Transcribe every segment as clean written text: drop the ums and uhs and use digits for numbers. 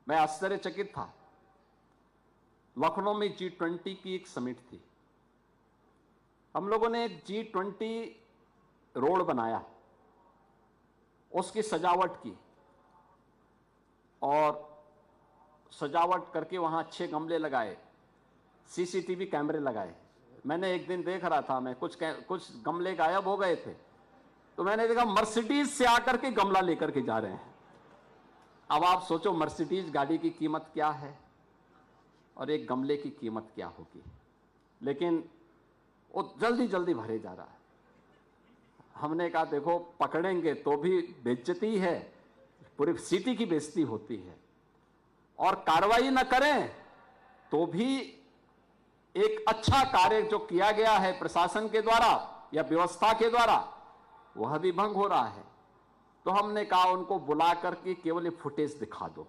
मैं आश्चर्यचकित था। लखनऊ में G20 की एक समिट थी। हम लोगों ने एक G20 रोड बनाया, उसकी सजावट की और सजावट करके वहां अच्छे गमले लगाए, सीसीटीवी कैमरे लगाए। मैंने एक दिन देख रहा था, मैं कुछ गमले गायब हो गए थे, तो मैंने देखा मर्सिडीज से आकर के गमला लेकर के जा रहे हैं। अब आप सोचो मर्सिडीज गाड़ी की कीमत क्या है और एक गमले की कीमत क्या होगी, लेकिन वो जल्दी जल्दी भरे जा रहा है। हमने कहा देखो पकड़ेंगे तो भी बेइज्जती है, पूरी सिटी की बेइज्जती होती है, और कार्रवाई न करें तो भी एक अच्छा कार्य जो किया गया है प्रशासन के द्वारा या व्यवस्था के द्वारा वह भी भंग हो रहा है। तो हमने कहा उनको बुला करके केवल एक फुटेज दिखा दो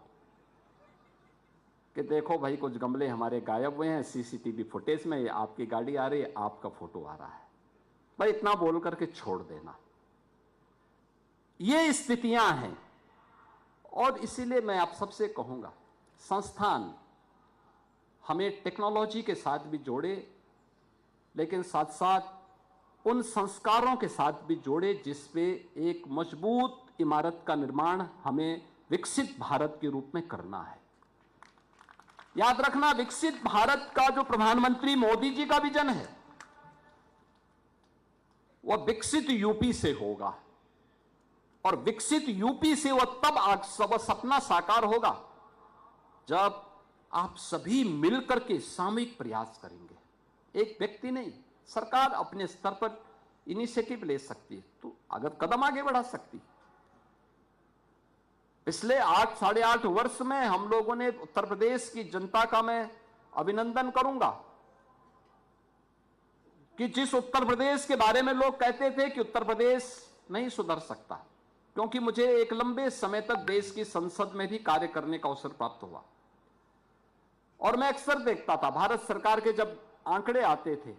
कि देखो भाई कुछ गमले हमारे गायब हुए हैं, सीसीटीवी फुटेज में आपकी गाड़ी आ रही है, आपका फोटो आ रहा है, भाई इतना बोल करके छोड़ देना। ये स्थितियां हैं और इसीलिए मैं आप सबसे कहूंगा संस्थान हमें टेक्नोलॉजी के साथ भी जोड़े, लेकिन साथ साथ उन संस्कारों के साथ भी जोड़े जिसपे एक मजबूत इमारत का निर्माण हमें विकसित भारत के रूप में करना है। याद रखना, विकसित भारत का जो प्रधानमंत्री मोदी जी का विजन है वह विकसित यूपी से होगा, और विकसित यूपी से वह तब सपना साकार होगा जब आप सभी मिलकर के सामूहिक प्रयास करेंगे। एक व्यक्ति नहीं, सरकार अपने स्तर पर इनिशिएटिव ले सकती है, तो अगर कदम आगे बढ़ा सकती है। पिछले 8-8.5 वर्ष में हम लोगों ने उत्तर प्रदेश की जनता का मैं अभिनंदन करूंगा कि जिस उत्तर प्रदेश के बारे में लोग कहते थे कि उत्तर प्रदेश नहीं सुधर सकता, क्योंकि मुझे एक लंबे समय तक देश की संसद में भी कार्य करने का अवसर प्राप्त हुआ और मैं अक्सर देखता था भारत सरकार के जब आंकड़े आते थे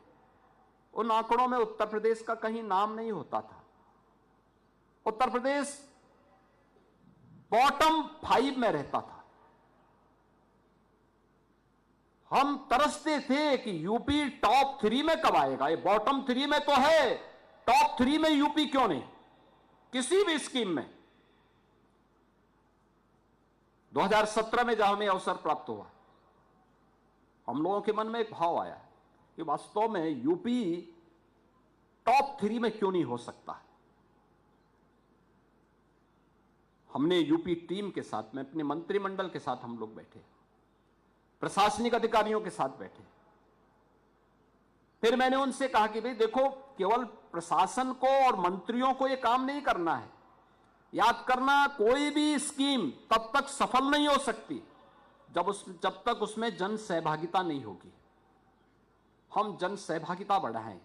उन आंकड़ों में उत्तर प्रदेश का कहीं नाम नहीं होता था। उत्तर प्रदेश बॉटम 5 में रहता था। हम तरसते थे कि यूपी टॉप 3 में कब आएगा, ये बॉटम 3 में तो है, टॉप 3 में यूपी क्यों नहीं किसी भी स्कीम में। 2017 में जब हमें अवसर प्राप्त हुआ, हम लोगों के मन में एक भाव आया कि वास्तव में यूपी टॉप 3 में क्यों नहीं हो सकता। हमने यूपी टीम के साथ में अपने मंत्रिमंडल के साथ हम लोग बैठे, प्रशासनिक अधिकारियों के साथ बैठे, फिर मैंने उनसे कहा कि भाई देखो केवल प्रशासन को और मंत्रियों को यह काम नहीं करना है, याद करना कोई भी स्कीम तब तक सफल नहीं हो सकती जब तक उसमें जन सहभागिता नहीं होगी। हम जन सहभागिता बढ़ाएं,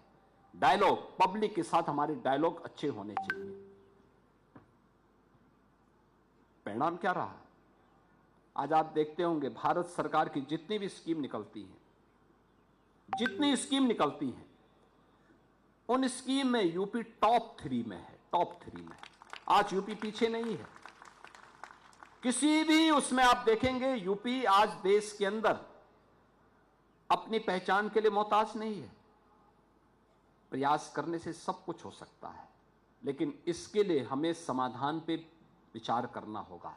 डायलॉग पब्लिक के साथ हमारे डायलॉग अच्छे होने चाहिए। परिणाम क्या रहा, आज आप देखते होंगे भारत सरकार की जितनी भी स्कीम निकलती हैं, जितनी स्कीम निकलती हैं उन स्कीम में यूपी टॉप 3 में है, टॉप 3 में। आज यूपी पीछे नहीं है किसी भी उसमें। आप देखेंगे यूपी आज देश के अंदर अपनी पहचान के लिए मोहताज नहीं है। प्रयास करने से सब कुछ हो सकता है, लेकिन इसके लिए हमें समाधान पे विचार करना होगा।